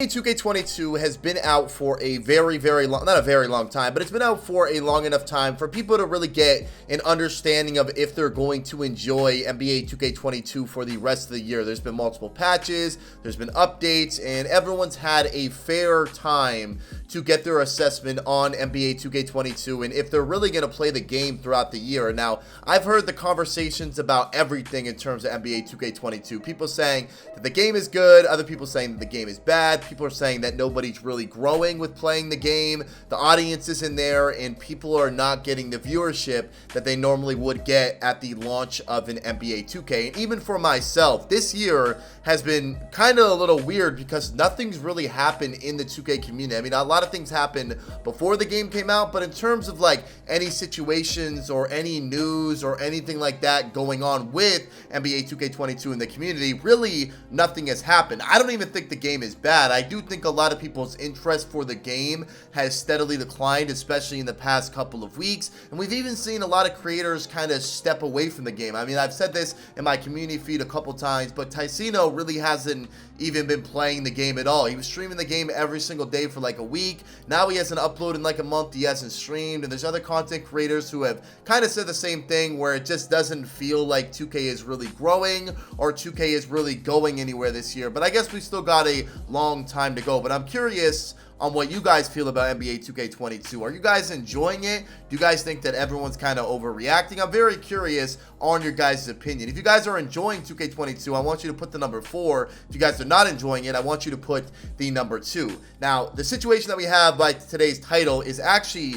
2K22 has been out for a very long, not a very long time, but it's been out for a long enough time for people to really get an understanding of if they're going to enjoy NBA 2K22 for the rest of the year. There's been multiple patches, there's been updates, and everyone's had a fair time to get their assessment on NBA 2K22 and if they're really going to play the game throughout the year. Now, I've heard the conversations about everything in terms of NBA 2K22. People saying that the game is good, other people saying that the game is bad. People are saying that nobody's really growing with playing the game, the audience isn't there, and people are not getting the viewership that they normally would get at the launch of an NBA 2K. And even for myself, this year has been kind of a little weird because nothing's really happened in the 2K community. I mean, a lot of things happened before the game came out, but in terms of like any situations or any news or anything like that going on with NBA 2K22 in the community, really nothing has happened. I don't even think the game is bad. I do think a lot of people's interest for the game has steadily declined, especially in the past couple of weeks, and we've even seen a lot of creators kind of step away from the game. I mean, I've said this in my community feed a couple times, but Ticino really hasn't even been playing the game at all. He was streaming the game every single day for like a week. Now he hasn't uploaded in like a month. He hasn't streamed, and there's other content creators who have kind of said the same thing, where it just doesn't feel like 2K is really growing or 2K is really going anywhere this year. But I guess we still got a long time to go. But I'm curious on what you guys feel about NBA 2K22. Are you guys enjoying it? Do you guys think that everyone's kind of overreacting? I'm very curious on your guys' opinion. If you guys are enjoying 2K22, I want you to put the number 4. If you guys are not enjoying it, I want you to put the number 2. Now, the situation that we have by today's title is actually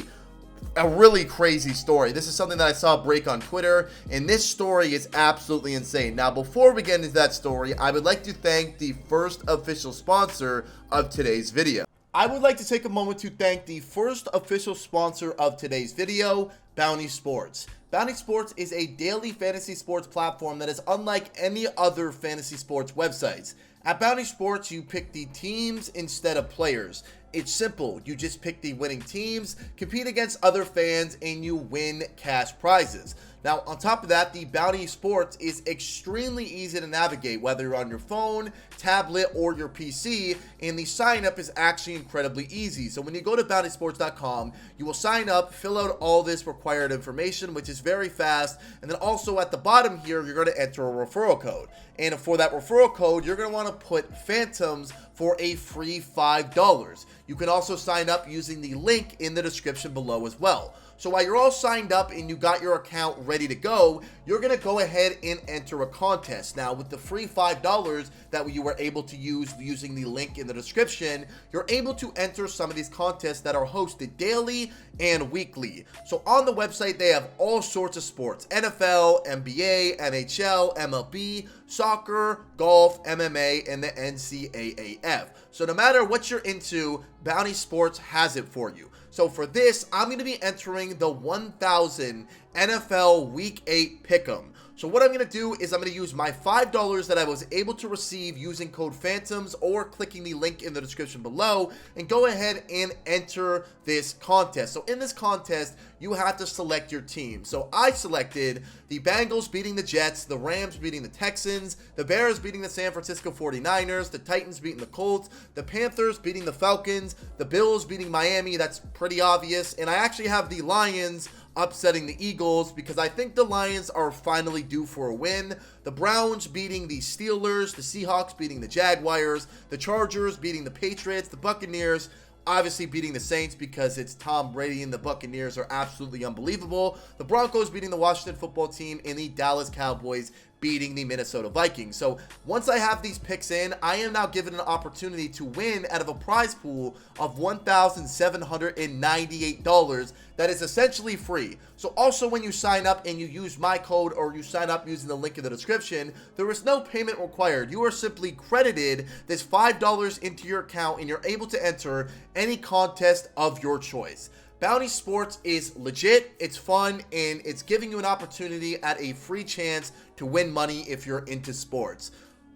a really crazy story. This is something that I saw break on Twitter, and this story is absolutely insane. Now, before we get into that story, I would like to thank the first official sponsor of today's video. I would like to take a moment to thank the first official sponsor of today's video, Bounty Sports. Bounty Sports is a daily fantasy sports platform that is unlike any other fantasy sports websites. At Bounty Sports, you pick the teams instead of players. It's simple. You just pick the winning teams, compete against other fans, and you win cash prizes. Now, on top of that, the Bounty Sports is extremely easy to navigate, whether you're on your phone, tablet, or your PC, and the sign up is actually incredibly easy. So when you go to bountysports.com, you will sign up, fill out all this required information, which is very fast, and then also at the bottom here, you're going to enter a referral code. And for that referral code, you're going to want to put Phantuums for a free $5. You can also sign up using the link in the description below as well. So while you're all signed up and you got your account ready to go, you're going to go ahead and enter a contest. Now, with the free $5 that you were able to use using the link in the description, you're able to enter some of these contests that are hosted daily and weekly. So on the website, they have all sorts of sports: NFL, NBA, NHL, MLB, soccer, golf, MMA, and the NCAAF. So no matter what you're into, Bounty Sports has it for you. So for this, I'm going to be entering the 1000 NFL Week 8 Pick'em. So what I'm going to do is I'm going to use my $5 that I was able to receive using code Phantuums or clicking the link in the description below and go ahead and enter this contest. So in this contest, you have to select your team. So I selected the Bengals beating the Jets, the Rams beating the Texans, the Bears beating the San Francisco 49ers, the Titans beating the Colts, the Panthers beating the Falcons, the Bills beating Miami. That's pretty obvious. And I actually have the Lions upsetting the Eagles because I think the Lions are finally due for a win. The Browns beating the Steelers, the Seahawks beating the Jaguars, the Chargers beating the Patriots, the Buccaneers obviously beating the Saints because it's Tom Brady, and the Buccaneers are absolutely unbelievable. The Broncos beating the Washington football team, and the Dallas Cowboys beating the Minnesota Vikings. So once I have these picks in, I am now given an opportunity to win out of a prize pool of $1,798 that is essentially free. So also when you sign up and you use my code or you sign up using the link in the description, there is no payment required. You are simply credited this $5 into your account and you're able to enter any contest of your choice. Bounty Sports is legit, it's fun, and it's giving you an opportunity at a free chance to win money if you're into sports.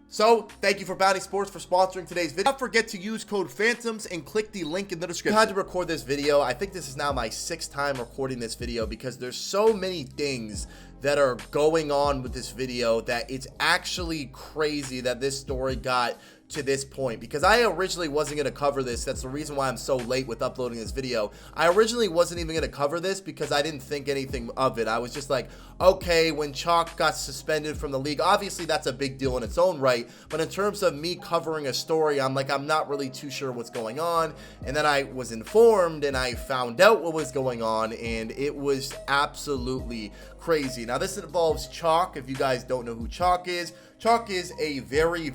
So, thank you for Bounty Sports for sponsoring today's video. Don't forget to use code Phantuums and click the link in the description. I had to record this video. I think this is now my 6th time recording this video because there's so many things that are going on with this video that it's actually crazy that this story got to this point, because I originally wasn't going to cover this. That's the reason why I'm so late with uploading this video. I originally wasn't even going to cover this because I didn't think anything of it. I was just like, okay, when Choc got suspended from the league, obviously that's a big deal in its own right, but in terms of me covering a story, I'm like, I'm not really too sure what's going on. And then I was informed and I found out what was going on, and it was absolutely crazy. Now this involves Choc. If you guys don't know who Choc is a very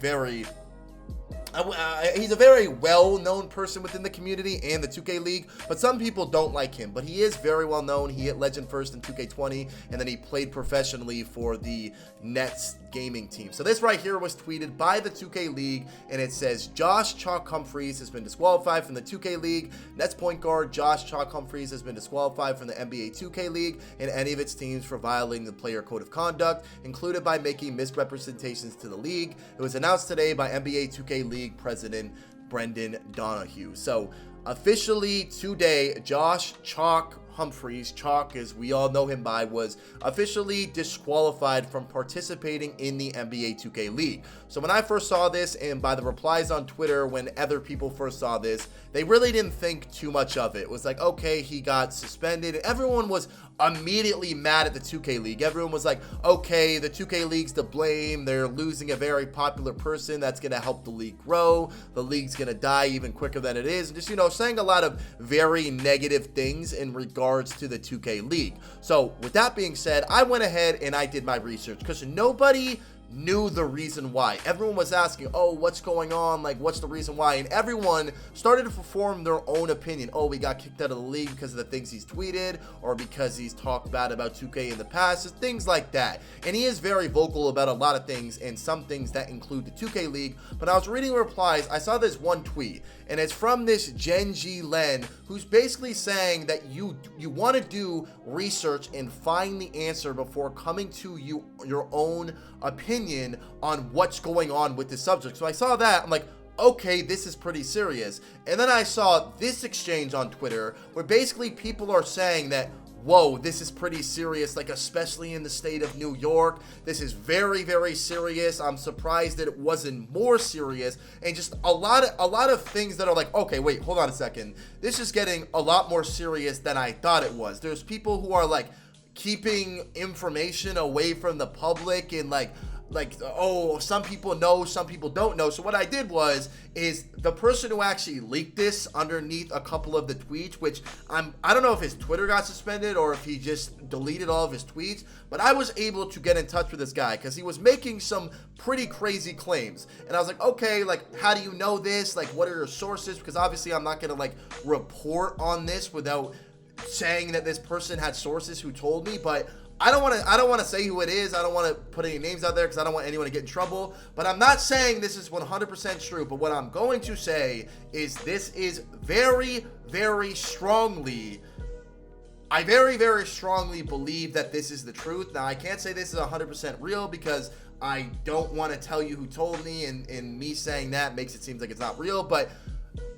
he's a very well-known person within the community and the 2K League, but some people don't like him. But he is very well-known. He hit Legend first in 2K20, and then he played professionally for the Nets gaming team. So this right here was tweeted by the 2K League, and it says, Josh Choc Humphreys has been disqualified from the 2K League. Nets point guard Josh Choc Humphreys has been disqualified from the NBA 2K League and any of its teams for violating the player code of conduct, included by making misrepresentations to the league. It was announced today by NBA 2K League President Brendan Donahue. So officially today, Josh Choc Humphreys, Choc as we all know him by, was officially disqualified from participating in the NBA 2K League. So when I first saw this, and by the replies on Twitter when other people first saw this, they really didn't think too much of it. It was like, okay, he got suspended. Everyone was immediately mad at the 2K League. Everyone was like, okay, the 2K League's to blame. They're losing a very popular person that's going to help the league grow. The league's going to die even quicker than it is. And just, you know, saying a lot of very negative things in regards to the 2K League. So with that being said, I went ahead and I did my research because nobody knew the reason why. Everyone was asking, oh, what's going on? Like, what's the reason why? And everyone started to form their own opinion. Oh, we got kicked out of the league because of the things he's tweeted, or because he's talked bad about 2K in the past, just things like that. And he is very vocal about a lot of things, and some things that include the 2K League. But I was reading replies, I saw this one tweet, and it's from this Gen G Len, who's basically saying that you want to do research and find the answer before coming to your own opinion on what's going on with this subject. So I saw that, I'm like, okay, this is pretty serious. And then I saw this exchange on Twitter where basically people are saying that, whoa, this is pretty serious, like especially in the state of New York. This is very, very serious. I'm surprised that it wasn't more serious, and just a lot of things that are like, okay, wait, hold on a second. This is getting a lot more serious than I thought it was. There's people who are like keeping information away from the public, and like, oh, some people know, some people don't know. So what I did is the person who actually leaked this underneath a couple of the tweets, which I don't know if his Twitter got suspended or if he just deleted all of his tweets, but I was able to get in touch with this guy because he was making some pretty crazy claims. And I was like, okay, like, how do you know this? Like, what are your sources? Because obviously I'm not going to like report on this without saying that this person had sources who told me. But I don't want to say who it is. I don't want to put any names out there because I don't want anyone to get in trouble. But I'm not saying this is 100% true. But what I'm going to say is this is very, very strongly, I very, very strongly believe that this is the truth. Now, I can't say this is 100% real because I don't want to tell you who told me, and me saying that makes it seem like it's not real. But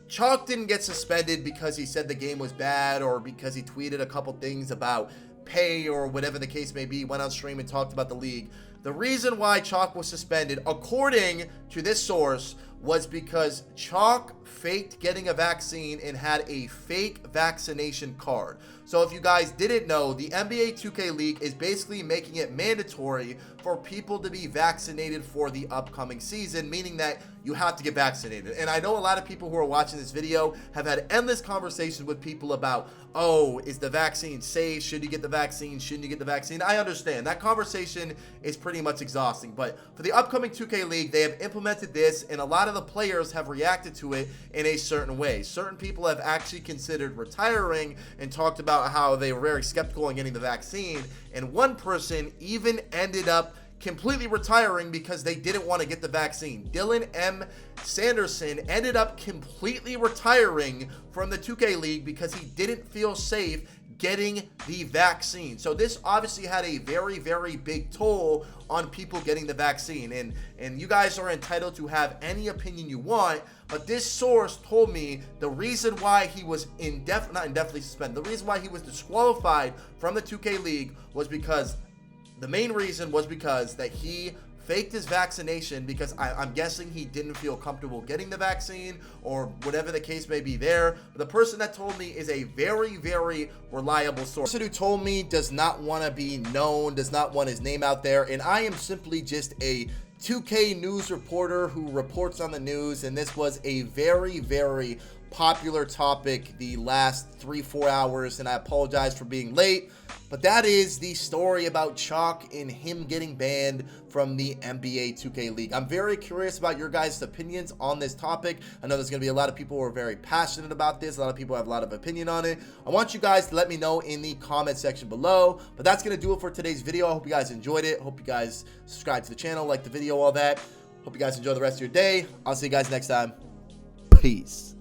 Choc didn't get suspended because he said the game was bad or because he tweeted a couple things about pay or whatever the case may be, went on stream and talked about the league. The reason why Choc was suspended, according to this source, was because Choc faked getting a vaccine and had a fake vaccination card. So if you guys didn't know, the NBA 2K League is basically making it mandatory for people to be vaccinated for the upcoming season, meaning that you have to get vaccinated. And I know a lot of people who are watching this video have had endless conversations with people about, oh, is the vaccine safe? Should you get the vaccine? Shouldn't you get the vaccine? I understand. That conversation is pretty much exhausting. But for the upcoming 2K League, they have implemented this, and a lot of the players have reacted to it in a certain way. Certain people have actually considered retiring and talked about how they were very skeptical in getting the vaccine. And one person even ended up completely retiring because they didn't want to get the vaccine. Dylan M. Sanderson ended up completely retiring from the 2K League because he didn't feel safe getting the vaccine. So this obviously had a very, very big toll on people getting the vaccine. And you guys are entitled to have any opinion you want, but this source told me the reason why he was not indefinitely suspended, the reason why he was disqualified from the 2K League was because the main reason was because that he faked his vaccination because I'm guessing he didn't feel comfortable getting the vaccine or whatever the case may be there. But the person that told me is a very, very reliable source. The person who told me does not want to be known, does not want his name out there, and I am simply just a 2K news reporter who reports on the news, and this was a very, very popular topic the last 3-4 hours, and I apologize for being late, but that is the story about Choc and him getting banned from the NBA 2K League. I'm very curious about your guys' opinions on this topic. I know there's going to be a lot of people who are very passionate about this. A lot of people have a lot of opinion on it. I want you guys to let me know in the comment section below, but that's going to do it for today's video. I hope you guys enjoyed it. Hope you guys subscribe to the channel, like the video, all that. Hope you guys enjoy the rest of your day. I'll see you guys next time. Peace.